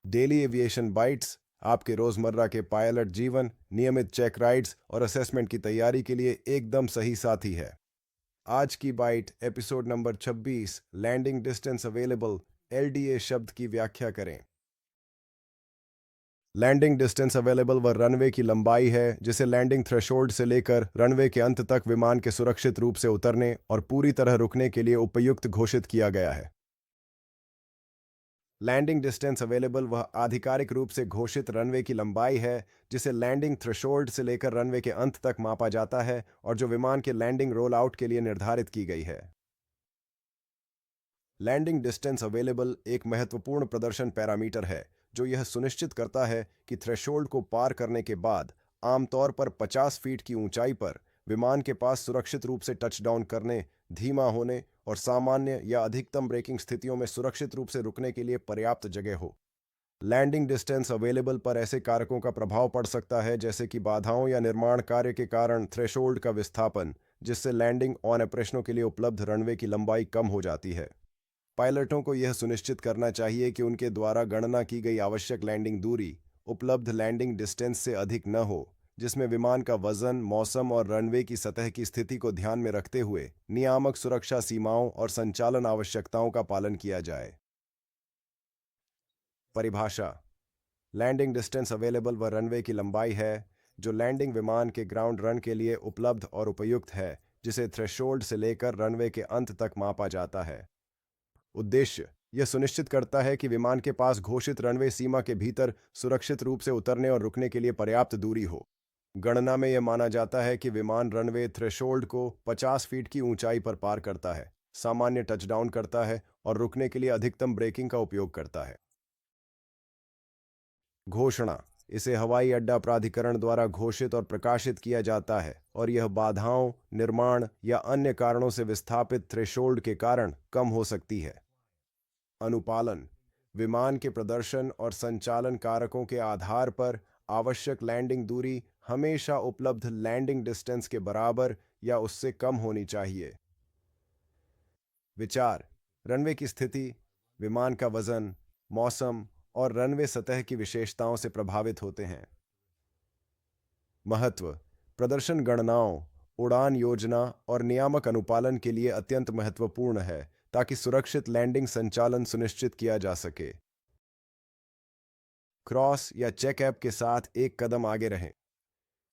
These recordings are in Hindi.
डेली एविएशन बाइट्स आपके रोजमर्रा के पायलट जीवन, नियमित चेक राइड्स और असेसमेंट की तैयारी के लिए एकदम सही साथी है। आज की byte episode number 26, landing distance available, LDA शब्द की व्याख्या करें। लैंडिंग डिस्टेंस अवेलेबल वह रनवे की लंबाई है जिसे लैंडिंग थ्रेशोल्ड से लेकर रनवे के अंत तक विमान के सुरक्षित रूप से उतरने और पूरी तरह रुकने के लिए उपयुक्त घोषित किया गया है। लैंडिंग डिस्टेंस अवेलेबल वह आधिकारिक रूप से घोषित रनवे की लंबाई है जिसे लैंडिंग थ्रेशोल्ड से लेकर रनवे के अंत तक मापा जाता है और जो विमान के लैंडिंग रोल आउट के लिए निर्धारित की गई है। लैंडिंग डिस्टेंस अवेलेबल एक महत्वपूर्ण प्रदर्शन पैरामीटर है जो यह सुनिश्चित करता है कि थ्रेशोल्ड को पार करने के बाद आमतौर पर 50 फीट की ऊंचाई पर विमान के पास सुरक्षित रूप से टचडाउन करने, धीमा होने और सामान्य या अधिकतम ब्रेकिंग स्थितियों में सुरक्षित रूप से रुकने के लिए पर्याप्त जगह हो। लैंडिंग डिस्टेंस अवेलेबल पर ऐसे कारकों का प्रभाव पड़ सकता है जैसे कि बाधाओं या निर्माण कार्य के कारण थ्रेशोल्ड का विस्थापन, जिससे लैंडिंग ऑन ऑपरेशनों के लिए उपलब्ध रनवे की लंबाई कम हो जाती है। पायलटों को यह सुनिश्चित करना चाहिए कि उनके द्वारा गणना की गई आवश्यक लैंडिंग दूरी उपलब्ध लैंडिंग डिस्टेंस से अधिक न हो, जिसमें विमान का वजन, मौसम और रनवे की सतह की स्थिति को ध्यान में रखते हुए नियामक सुरक्षा सीमाओं और संचालन आवश्यकताओं का पालन किया जाए। परिभाषा: लैंडिंग डिस्टेंस अवेलेबल वह रनवे की लंबाई है जो लैंडिंग विमान के ग्राउंड रन के लिए उपलब्ध और उपयुक्त है, जिसे थ्रेशोल्ड से लेकर रनवे के अंत तक मापा जाता है। उद्देश्य: यह सुनिश्चित करता है कि विमान के पास घोषित रनवे सीमा के भीतर सुरक्षित रूप से उतरने और रुकने के लिए पर्याप्त दूरी हो। गणना में यह माना जाता है कि विमान रनवे थ्रेशोल्ड को 50 फीट की ऊंचाई पर पार करता है, सामान्य टचडाउन करता है और रुकने के लिए अधिकतम ब्रेकिंग का उपयोग करता है। घोषणा: इसे हवाई अड्डा प्राधिकरण द्वारा घोषित और प्रकाशित किया जाता है और यह बाधाओं, निर्माण या अन्य कारणों से विस्थापित थ्रेशोल्ड के कारण कम हो सकती है। अनुपालन: विमान के प्रदर्शन और संचालन कारकों के आधार पर आवश्यक लैंडिंग दूरी हमेशा उपलब्ध लैंडिंग डिस्टेंस के बराबर या उससे कम होनी चाहिए। विचार: रनवे की स्थिति, विमान का वजन, मौसम और रनवे सतह की विशेषताओं से प्रभावित होते हैं। महत्व: प्रदर्शन गणनाओं, उड़ान योजना और नियामक अनुपालन के लिए अत्यंत महत्वपूर्ण है ताकि सुरक्षित लैंडिंग संचालन सुनिश्चित किया जा सके। क्रॉस या चेक ऐप के साथ एक कदम आगे रहें।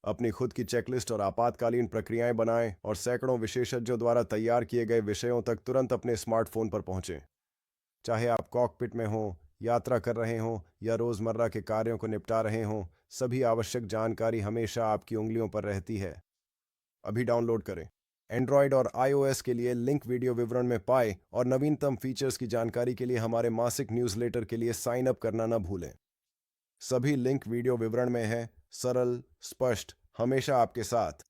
अपनी खुद की चेकलिस्ट और आपातकालीन प्रक्रियाएं बनाएं और सैकड़ों विशेषज्ञों द्वारा तैयार किए गए विषयों तक तुरंत अपने स्मार्टफोन पर पहुंचें। चाहे आप कॉकपिट में हों, यात्रा कर रहे हों या रोजमर्रा के कार्यों को निपटा रहे हों, सभी आवश्यक जानकारी हमेशा आपकी उंगलियों पर रहती है। अभी डाउनलोड करें। एंड्रॉयड और iOS के लिए लिंक वीडियो विवरण में पाएं और नवीनतम फीचर्स की जानकारी के लिए हमारे मासिक न्यूज़लेटर के लिए साइन अप करना न भूलें। सभी लिंक वीडियो विवरण में है। सरल, स्पष्ट, हमेशा आपके साथ।